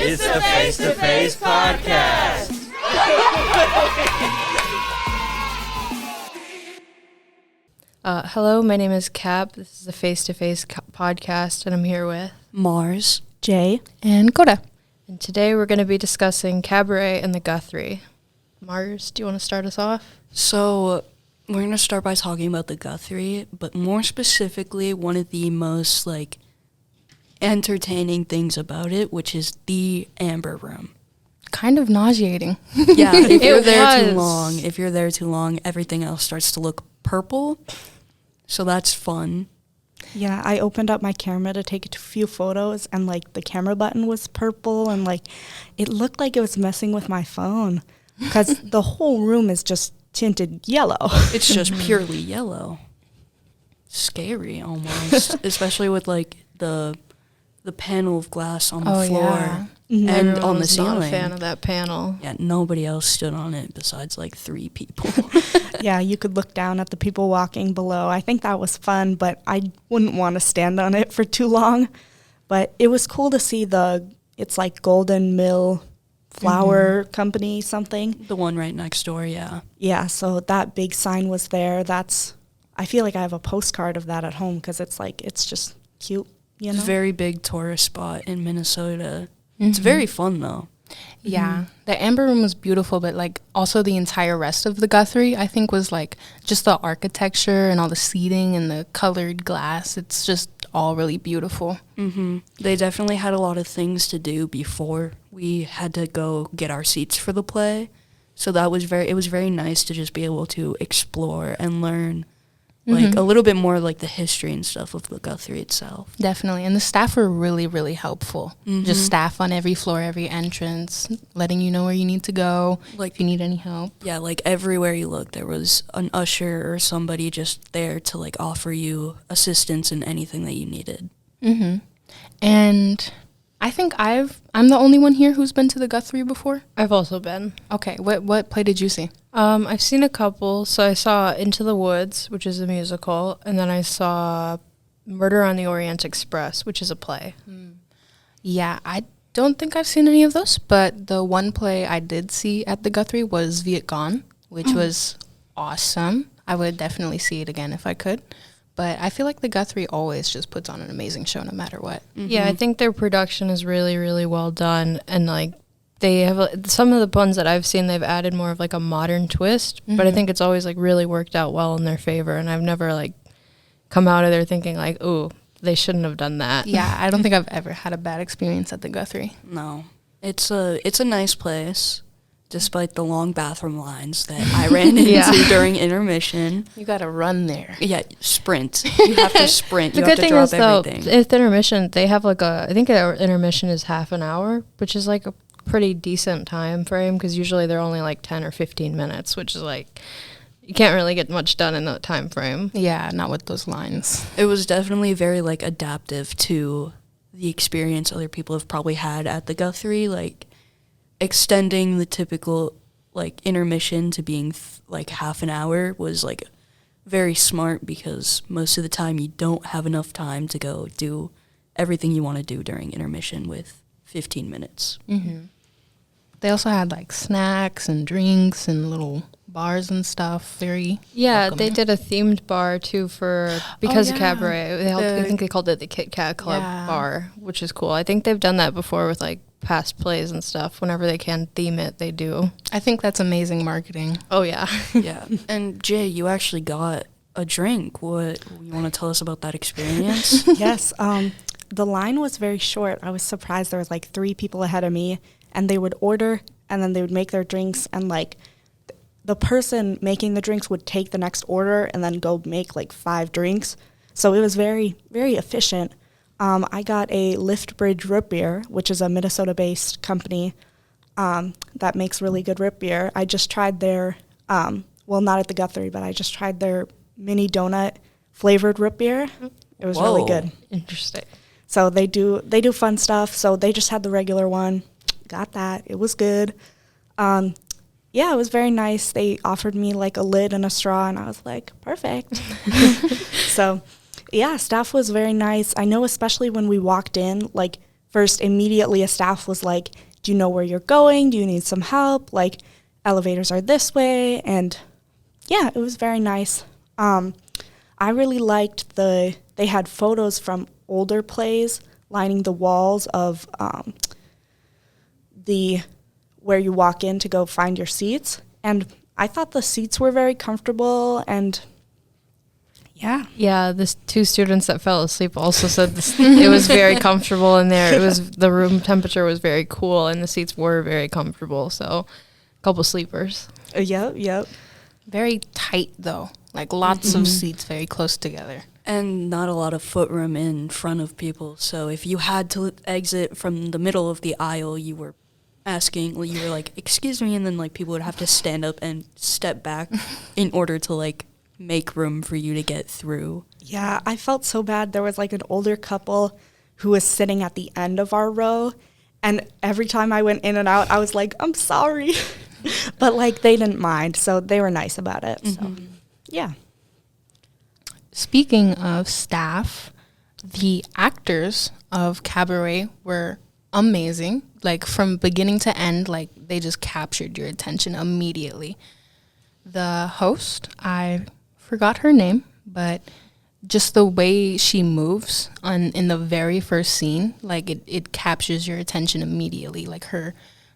It's the Face to Face Podcast. Hello, my name is Cap. This is the Face to Face Podcast, and I'm here with Mars, Jay, and Coda. And today we're going to be discussing Cabaret and the Guthrie. Mars, do you want to start us off? So we're going to start by talking about the Guthrie, but more specifically, one of the most, entertaining things about it, which is the Amber Room. Kind of nauseating. Yeah, if you're there too long, everything else starts to look purple, so that's fun. Yeah, I opened up my camera to take a few photos, and, the camera button was purple, and, it looked like it was messing with my phone, because the whole room is just tinted yellow. It's just purely yellow. Scary, almost. Especially with, the panel of glass on the floor. Yeah. And Everyone on the was ceiling. not a fan of that panel. Yeah, nobody else stood on it besides, 3 people. Yeah, you could look down at the people walking below. I think that was fun, but I wouldn't want to stand on it for too long. But it was cool to see it's Golden Mill Flower Company something. The one right next door, yeah. Yeah, so that big sign was there. I feel like I have a postcard of that at home because it's just cute, you know? It's a very big tourist spot in Minnesota. It's very fun, though. Yeah, the Amber Room was beautiful, but also the entire rest of the Guthrie, I think, was just the architecture and all the seating and the colored glass. It's just all really beautiful. They definitely had a lot of things to do before we had to go get our seats for the play. So it was very nice to just be able to explore and learn a little bit more the history and stuff of the Guthrie itself. Definitely. And the staff were really, really helpful. Just staff on every floor, every entrance, letting you know where you need to go, if you need any help. Yeah, everywhere you look, there was an usher or somebody just there to offer you assistance in anything that you needed. And I think I'm the only one here who's been to the Guthrie before. I've also been. Okay, what play did you see? I've seen a couple. So I saw Into the Woods, which is a musical, and then I saw Murder on the Orient Express, which is a play. Yeah, I don't think I've seen any of those, but the one play I did see at the Guthrie was Willkommen, which was awesome. I would definitely see it again if I could. But I feel like the Guthrie always just puts on an amazing show no matter what. Yeah, I think their production is really, really well done. And, they have some of the ones that I've seen, they've added more of, a modern twist. But I think it's always, really worked out well in their favor. And I've never, come out of there thinking, ooh, they shouldn't have done that. Yeah, I don't think I've ever had a bad experience at the Guthrie. No. It's a nice place, despite the long bathroom lines that I ran into during intermission. You gotta run there. Yeah, sprint. You have to sprint. The You good have to thing drop is, though, everything. if the intermission, they have, I think our intermission is half an hour, which is, a pretty decent time frame, because usually they're only, 10 or 15 minutes, which is, you can't really get much done in that time frame. Yeah, not with those lines. It was definitely very, adaptive to the experience other people have probably had at the Guthrie, extending the typical, intermission to being, half an hour was, very smart, because most of the time you don't have enough time to go do everything you want to do during intermission with 15 minutes. They also had snacks and drinks and little bars and stuff. Very Yeah, welcoming. they did a themed bar too because of yeah. Cabaret. I think they called it the Kit Kat Club bar, which is cool. I think they've done that before with past plays and stuff. Whenever they can theme it, they do. I think that's amazing marketing. Oh yeah. Yeah. And Jay, you actually got a drink. What you want to tell us about that experience? Yes, the line was very short. I was surprised there was 3 people ahead of me, and they would order, and then they would make their drinks, and the person making the drinks would take the next order and then go make 5 drinks. So it was very, very efficient. I got a Lift Bridge root beer, which is a Minnesota-based company that makes really good root beer. I just tried their, not at the Guthrie, but I just tried their mini donut flavored root beer. It was really good. Interesting. So they do fun stuff. So they just had the regular one. Got that. It was good. Yeah, it was very nice. They offered me a lid and a straw, and I was like, perfect. So, yeah, staff was very nice. I know especially when we walked in, first immediately a staff was like, do you know where you're going? Do you need some help? Like, elevators are this way. And yeah, it was very nice. I really liked they had photos from older plays lining the walls of where you walk in to go find your seats. And I thought the seats were very comfortable, and yeah, the two students that fell asleep also said it was very comfortable in there. The room temperature was very cool, and the seats were very comfortable. So, a couple sleepers. Yep. Very tight, though. Like, lots of seats very close together. And not a lot of footroom in front of people. So if you had to exit from the middle of the aisle, you were like, excuse me, and then, like, people would have to stand up and step back in order to, like, make room for you to get through. Yeah, I felt so bad. There was, like, an older couple who was sitting at the end of our row, and every time I went in and out, I was like, I'm sorry. But, like, they didn't mind, so they were nice about it. So, yeah. Speaking of staff, the actors of Cabaret were amazing. Like, from beginning to end, like, they just captured your attention immediately. The host, I forgot her name, but just the way she moves in the very first scene, like, it captures your attention immediately. Like, her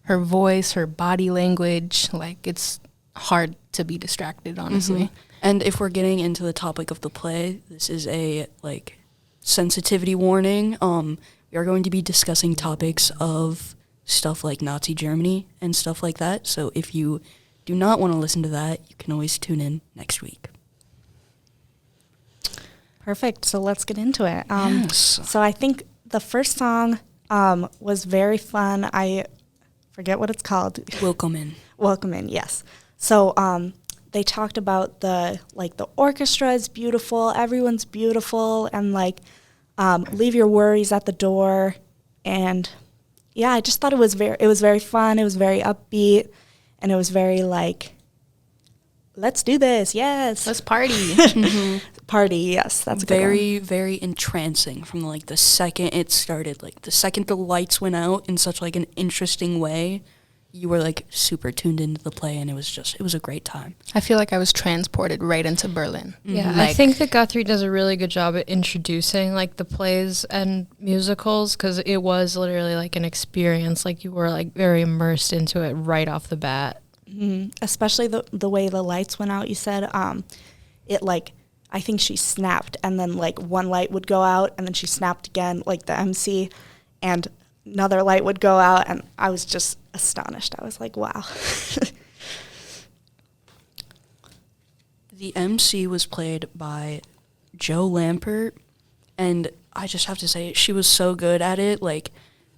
voice, her body language, like, it's hard to be distracted, honestly. And if we're getting into the topic of the play, this is a, like, sensitivity warning. We are going to be discussing topics of stuff like Nazi Germany and stuff like that. So if you do not want to listen to that, you can always tune in next week. Perfect. So let's get into it. Yes. So I think the first song was very fun. I forget what it's called. Willkommen. Willkommen, yes. So they talked about the orchestra is beautiful, everyone's beautiful, and like leave your worries at the door. And yeah, I just thought it was very fun. It was very upbeat, and it was very like, let's do this, yes, Let's party. party, yes, that's a good Very, very entrancing from, like, the second it started. Like, the second the lights went out in such, like, an interesting way, you were, like, super tuned into the play, and it was a great time. I feel like I was transported right into Berlin. Yeah, I think that Guthrie does a really good job at introducing, like, the plays and musicals, because it was literally, like, an experience. Like, you were, like, very immersed into it right off the bat. Especially the way the lights went out. You said it, like, I think she snapped, and then, like, one light would go out, and then she snapped again, like the MC, and another light would go out, and I was just astonished. I was like, wow. The MC was played by Joe Lampert, and I just have to say, she was so good at it, like,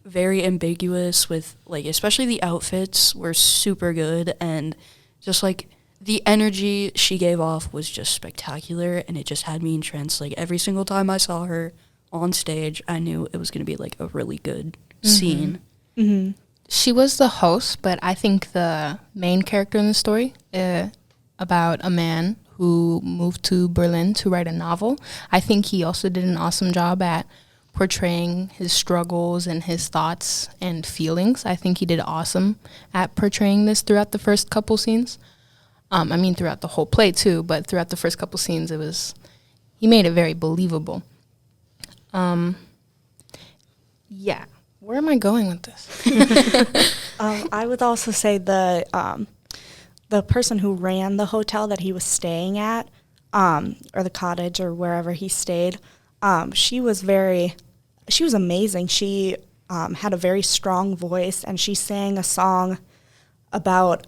very ambiguous with, like, especially the outfits were super good, and just, like, the energy she gave off was just spectacular, and it just had me entranced. Like, every single time I saw her on stage, I knew it was going to be, like, a really good scene. She was the host, but I think the main character in the story, about a man who moved to Berlin to write a novel, I think he also did an awesome job at portraying his struggles and his thoughts and feelings. I think he did awesome at portraying this throughout the first couple scenes. I mean, throughout the whole play, too, but throughout the first couple scenes, he made it very believable. Yeah. Where am I going with this? I would also say the person who ran the hotel that he was staying at, or the cottage or wherever he stayed, she was amazing. She had a very strong voice, and she sang a song about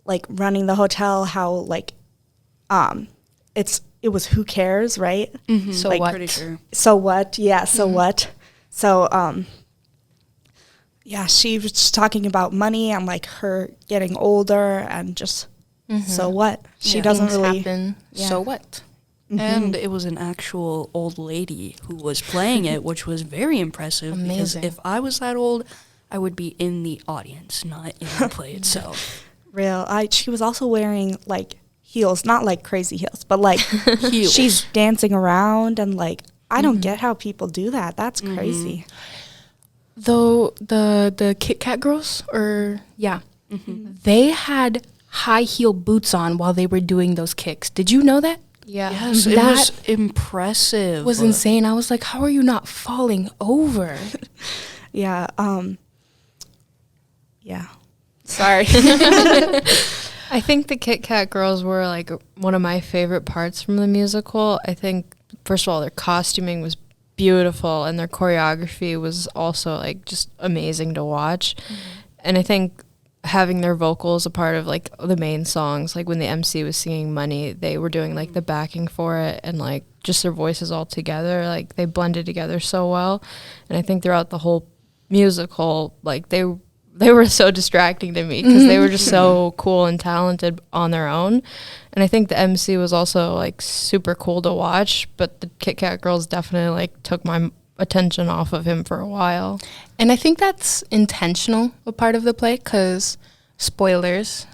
like running the hotel, how like it was who cares, right? So like, what? Pretty sure. So what? Yeah, so what? So yeah, she was just talking about money and like her getting older and just so what? She doesn't Things really happen. Yeah. So what? And it was an actual old lady who was playing it, which was very impressive. Amazing. Because if I was that old, I would be in the audience, not in the play itself. real. She was also wearing like heels, not like crazy heels, but like Heels. she's dancing around and like I don't get how people do that. That's crazy. Though the Kit Kat girls, they had high heel boots on while they were doing those kicks. Did you know that? Yeah. Yes, it was impressive. Was insane. I was like, how are you not falling over? Yeah. Sorry. I think the Kit Kat girls were like one of my favorite parts from the musical. I think, first of all, their costuming was beautiful and their choreography was also like just amazing to watch. And I think having their vocals a part of like the main songs, like when the MC was singing Money, they were doing like the backing for it, and like just their voices all together, like they blended together so well. And I think throughout the whole musical, like they were so distracting to me because they were just so cool and talented on their own. And I think the MC was also like super cool to watch, but the Kit Kat girls definitely like took my attention off of him for a while. And I think that's intentional, a part of the play, because spoilers,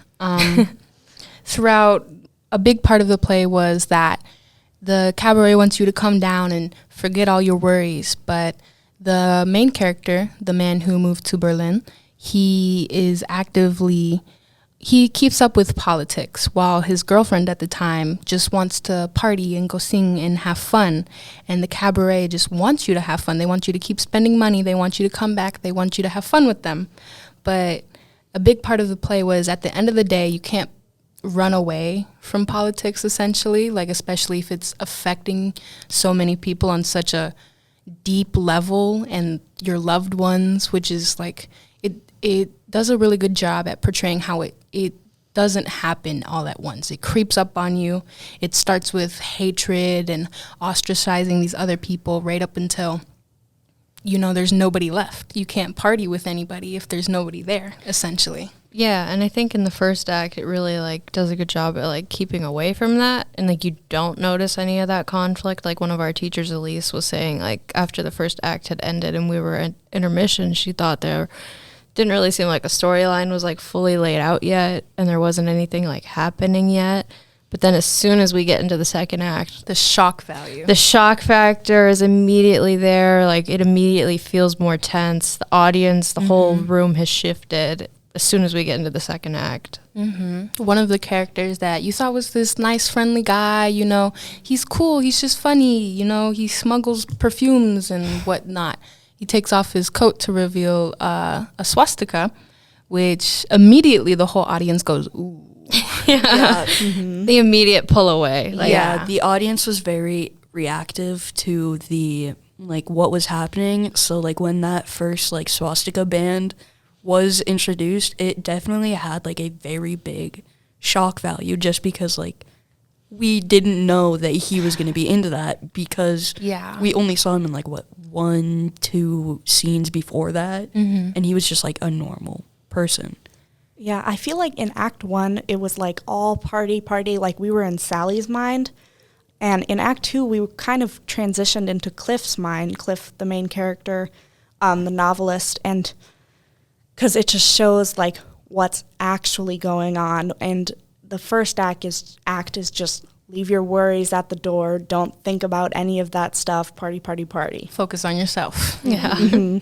throughout a big part of the play was that the cabaret wants you to come down and forget all your worries, but the main character, the man who moved to Berlin, he keeps up with politics, while his girlfriend at the time just wants to party and go sing and have fun. And the cabaret just wants you to have fun. They want you to keep spending money. They want you to come back. They want you to have fun with them. But a big part of the play was, at the end of the day, you can't run away from politics, essentially, like especially if it's affecting so many people on such a deep level, and your loved ones, which is like, it does a really good job at portraying how it doesn't happen all at once. It creeps up on you. It starts with hatred and ostracizing these other people right up until, there's nobody left. You can't party with anybody if there's nobody there, essentially. Yeah, and I think in the first act, it really like does a good job at like keeping away from that, and like you don't notice any of that conflict. Like one of our teachers, Elise, was saying, like after the first act had ended and we were at intermission, she thought there didn't really seem like a storyline was like fully laid out yet, and there wasn't anything like happening yet. But then as soon as we get into the second act, the shock value, the shock factor is immediately there. Like it immediately feels more tense. The audience, the whole room has shifted as soon as we get into the second act. One of the characters that you thought was this nice, friendly guy, he's cool, he's just funny, he smuggles perfumes and whatnot. He takes off his coat to reveal a swastika, which immediately the whole audience goes, ooh. The immediate pull away. Like, the audience was very reactive to what was happening. So like when that first like swastika band was introduced, it definitely had like a very big shock value, just because like we didn't know that he was going to be into that, because we only saw him in like 1-2 scenes before that, and he was just like a normal person. Yeah, I feel like in Act 1, it was like all party, like we were in Sally's mind. And in Act 2, we kind of transitioned into Cliff's mind, Cliff, the main character, the novelist, and because it just shows like what's actually going on. And the first act is just leave your worries at the door. Don't think about any of that stuff. Party. Focus on yourself. Yeah.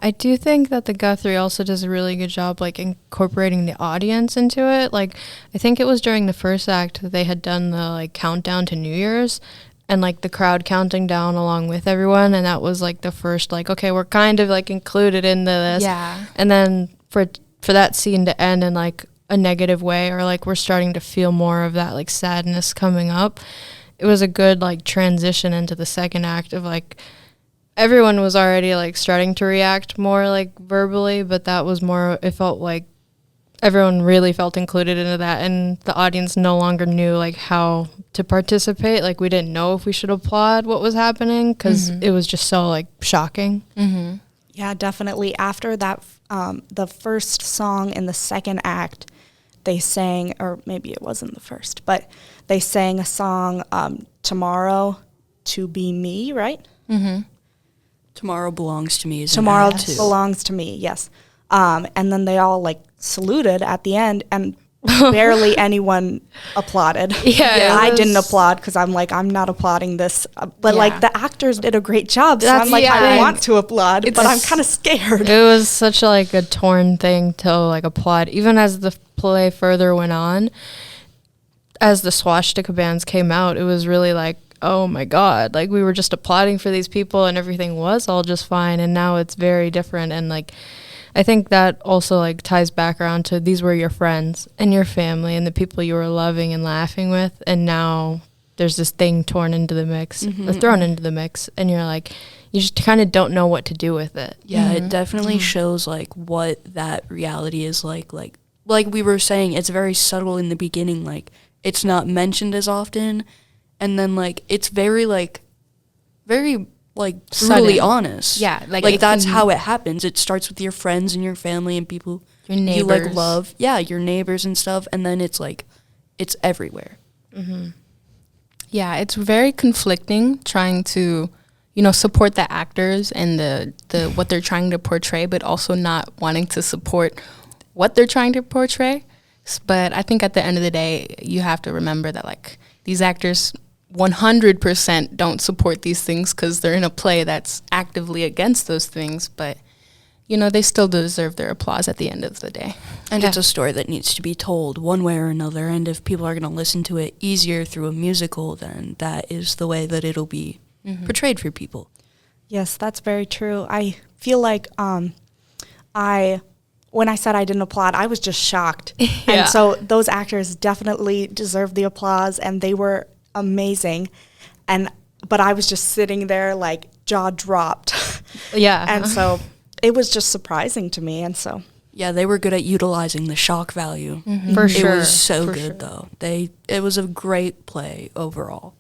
I do think that the Guthrie also does a really good job like incorporating the audience into it. Like I think it was during the first act that they had done the like countdown to New Year's, and like the crowd counting down along with everyone, and that was like the first like, okay, we're kind of like included into this. Yeah. And then for that scene to end in like a negative way, or like we're starting to feel more of that like sadness coming up, it was a good like transition into the second act of like everyone was already like starting to react more like verbally, but that was more, it felt like everyone really felt included into that, and the audience no longer knew like how to participate. Like we didn't know if we should applaud what was happening because it was just so like shocking. Yeah, definitely. After that, the first song in the second act, they sang, or maybe it wasn't the first, but they sang a song, Tomorrow to Be Me, right? Tomorrow Belongs to Me is Tomorrow Belongs to Me, yes. And then they all like saluted at the end, and barely anyone applauded. Yeah, I didn't applaud because I'm like, I'm not applauding this. But Yeah. like the actors did a great job. So That's I'm like, the I thing. want to applaud, but I'm kind of scared. It was such like a torn thing to like applaud. Even as the play further went on, as the swastika bands came out, it was really like, oh my God, like we were just applauding for these people and everything was all just fine. And now it's very different. And like, I think that also like ties back around to these were your friends and your family and the people you were loving and laughing with. And now there's this thing torn into the mix, or thrown into the mix. And you're like, you just kind of don't know what to do with it. Yeah, it definitely shows like what that reality is like we were saying, it's very subtle in the beginning, like it's not mentioned as often, and then like it's very brutally Sudden. honest. Yeah, like that's how it happens. It starts with your friends and your family and people Your you like neighbors. love. Yeah, your neighbors and stuff, and then it's like it's everywhere. Yeah, it's very conflicting trying to, support the actors and the what they're trying to portray, but also not wanting to support what they're trying to portray. But I think at the end of the day, you have to remember that like these actors 100% don't support these things because they're in a play that's actively against those things. But, they still deserve their applause at the end of the day. And it's a story that needs to be told one way or another. And if people are going to listen to it easier through a musical, then that is the way that it'll be portrayed for people. Yes, that's very true. I feel like when I said I didn't applaud, I was just shocked. Yeah. And so those actors definitely deserve the applause, and they were amazing. But I was just sitting there like jaw dropped. Yeah. And so it was just surprising to me. And so Yeah, they were good at utilizing the shock value. For sure. It was so For good, sure. though. It was a great play overall.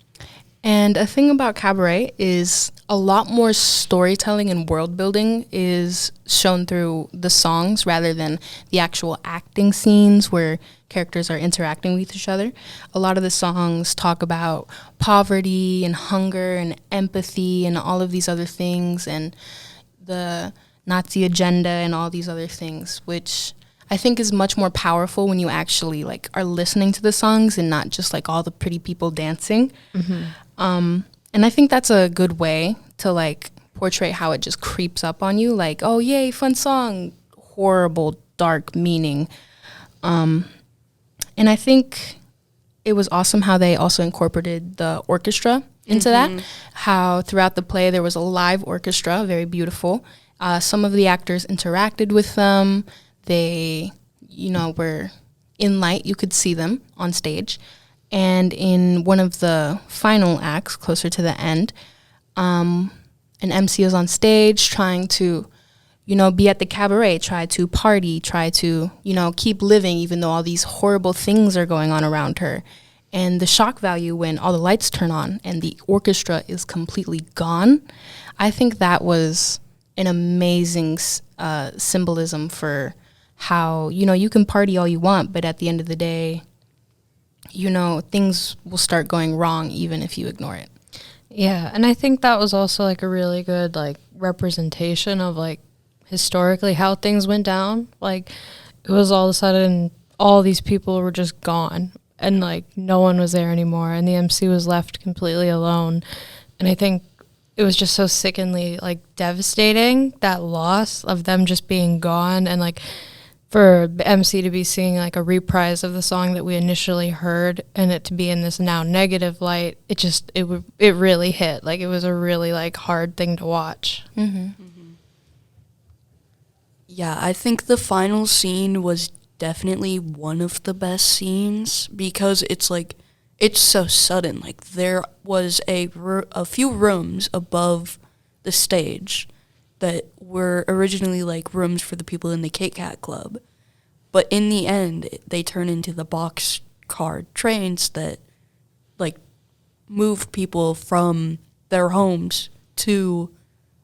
And a thing about Cabaret is a lot more storytelling and world building is shown through the songs rather than the actual acting scenes where characters are interacting with each other. A lot of the songs talk about poverty and hunger and empathy and all of these other things and the Nazi agenda and all these other things, which I think is much more powerful when you actually like are listening to the songs and not just like all the pretty people dancing. And I think that's a good way to like portray how it just creeps up on you. Like, oh yay, fun song, horrible, dark meaning. And I think it was awesome how they also incorporated the orchestra into that. How throughout the play there was a live orchestra, very beautiful. Some of the actors interacted with them. They, were in light. You could see them on stage. And in one of the final acts, closer to the end, an MC is on stage trying to, be at the cabaret, try to party, try to, keep living even though all these horrible things are going on around her. And the shock value when all the lights turn on and the orchestra is completely gone, I think that was an amazing symbolism for how, you can party all you want, but at the end of the day, things will start going wrong even if you ignore it. Yeah, and I think that was also like a really good like representation of like historically how things went down. Like it was all of a sudden all these people were just gone and like no one was there anymore and the MC was left completely alone. And I think it was just so sickeningly like devastating, that loss of them just being gone, and like for the MC to be seeing like a reprise of the song that we initially heard and it to be in this now negative light, it really hit. Like it was a really like hard thing to watch. Yeah, I think the final scene was definitely one of the best scenes because it's so sudden. Like there was a few rooms above the stage that were originally like rooms for the people in the Kit Kat Club. But in the end, they turn into the boxcar trains that like move people from their homes to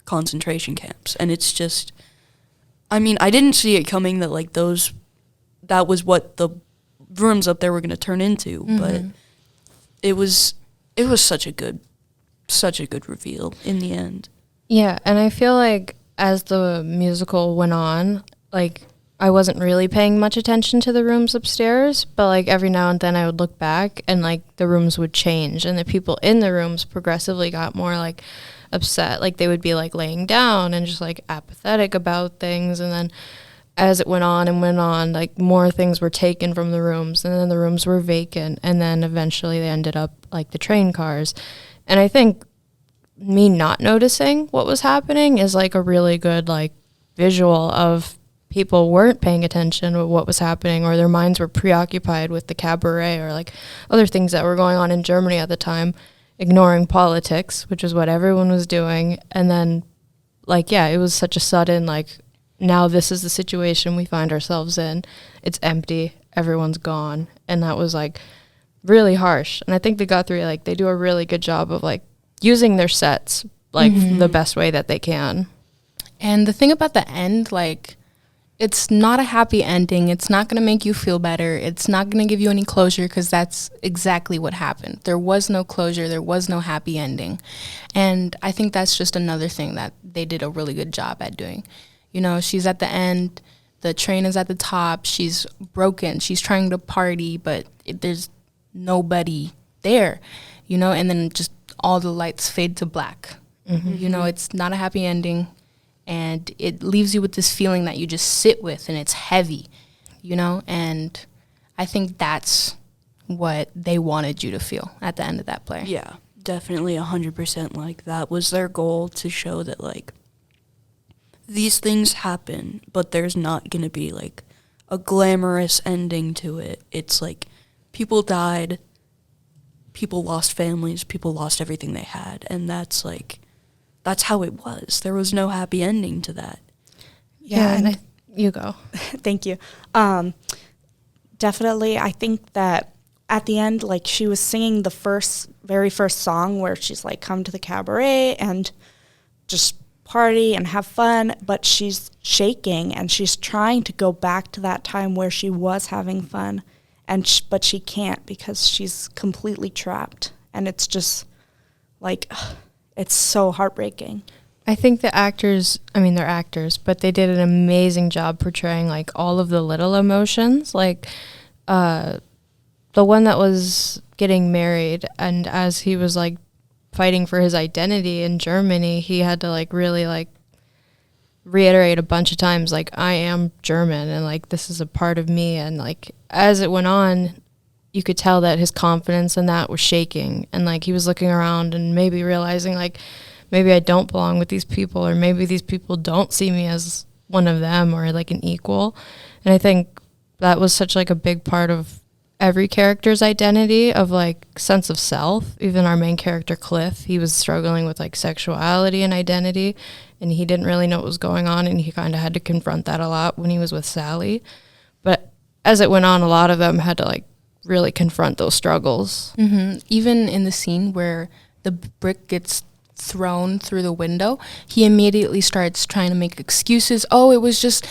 concentration camps. And it's just, I mean, I didn't see it coming that like that was what the rooms up there were going to turn into, but it was such a good reveal in the end. Yeah, and I feel like as the musical went on, like I wasn't really paying much attention to the rooms upstairs, but like every now and then I would look back and like the rooms would change and the people in the rooms progressively got more like upset. Like they would be like laying down and just like apathetic about things. And then as it went on, like more things were taken from the rooms and then the rooms were vacant. And then eventually they ended up like the train cars. And I think me not noticing what was happening is like a really good like visual of people weren't paying attention to what was happening, or their minds were preoccupied with the cabaret or like other things that were going on in Germany at the time, ignoring politics, which is what everyone was doing. And then like, yeah, it was such a sudden, like, now this is the situation we find ourselves in. It's empty. Everyone's gone. And that was like really harsh. And I think the Guthrie, like, they do a really good job of like using their sets like the best way that they can. And the thing about the end, like, it's not a happy ending. It's not going to make you feel better. It's not going to give you any closure, because that's exactly what happened. There was no closure. There was no happy ending. And I think that's just another thing that they did a really good job at doing. You know, she's at the end. The train is at the top. She's broken. She's trying to party, but there's nobody there, you know, and then just all the lights fade to black. You know, it's not a happy ending. And it leaves you with this feeling that you just sit with, and it's heavy, you know? And I think that's what they wanted you to feel at the end of that play. Yeah, definitely 100%. Like, that was their goal, to show that, like, these things happen, but there's not going to be, like, a glamorous ending to it. It's, like, people died, people lost families, people lost everything they had, and that's, like, that's how it was. There was no happy ending to that. Yeah, and you go. Thank you. Definitely, I think that at the end, like, she was singing the very first song where she's like, come to the cabaret and just party and have fun, but she's shaking and she's trying to go back to that time where she was having fun, and but she can't, because she's completely trapped, and it's just like, it's so heartbreaking. I think the actors, I mean, they're actors, but they did an amazing job portraying like all of the little emotions. Like the one that was getting married, and as he was like fighting for his identity in Germany, he had to like really like reiterate a bunch of times like, I am German, and like this is a part of me. And like as it went on, you could tell that his confidence in that was shaking, and like he was looking around and maybe realizing like, maybe I don't belong with these people, or maybe these people don't see me as one of them or like an equal. And I think that was such like a big part of every character's identity, of like sense of self. Even our main character Cliff, he was struggling with like sexuality and identity, and he didn't really know what was going on, and he kind of had to confront that a lot when he was with Sally. But as it went on, a lot of them had to like really confront those struggles. Even in the scene where the brick gets thrown through the window, he immediately starts trying to make excuses. Oh, it was just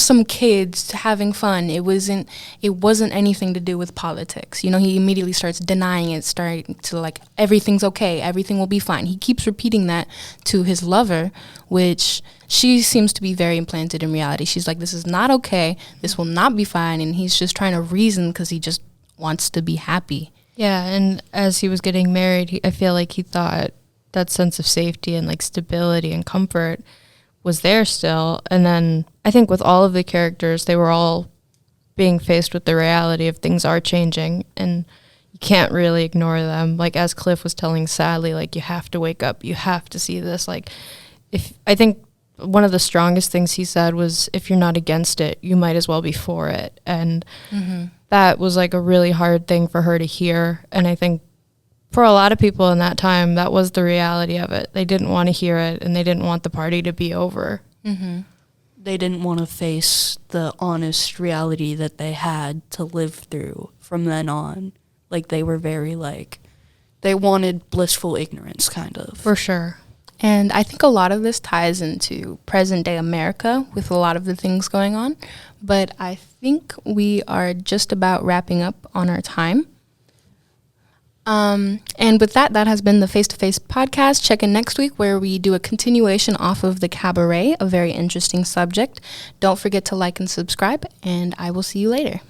some kids having fun. It wasn't anything to do with politics. You know, he immediately starts denying it, starting to like, everything's okay, everything will be fine. He keeps repeating that to his lover, which she seems to be very implanted in reality. She's like, this is not okay, this will not be fine, and he's just trying to reason because he just wants to be happy. Yeah, and as he was getting married, I feel like he thought that sense of safety and like stability and comfort was there still. And then I think with all of the characters, they were all being faced with the reality of things are changing, and you can't really ignore them. Like as Cliff was telling Sally, like, you have to wake up, you have to see this. Like, I think one of the strongest things he said was, if you're not against it, you might as well be for it. And that was like a really hard thing for her to hear. And I think for a lot of people in that time, that was the reality of it. They didn't want to hear it, and they didn't want the party to be over. They didn't want to face the honest reality that they had to live through from then on. Like, they were very, like, they wanted blissful ignorance, kind of. For sure. And I think a lot of this ties into present-day America with a lot of the things going on. But I think we are just about wrapping up on our time. And with that has been the Face to Face podcast. Check in next week where we do a continuation off of the Cabaret, a very interesting subject. Don't forget to like and subscribe, and I will see you later.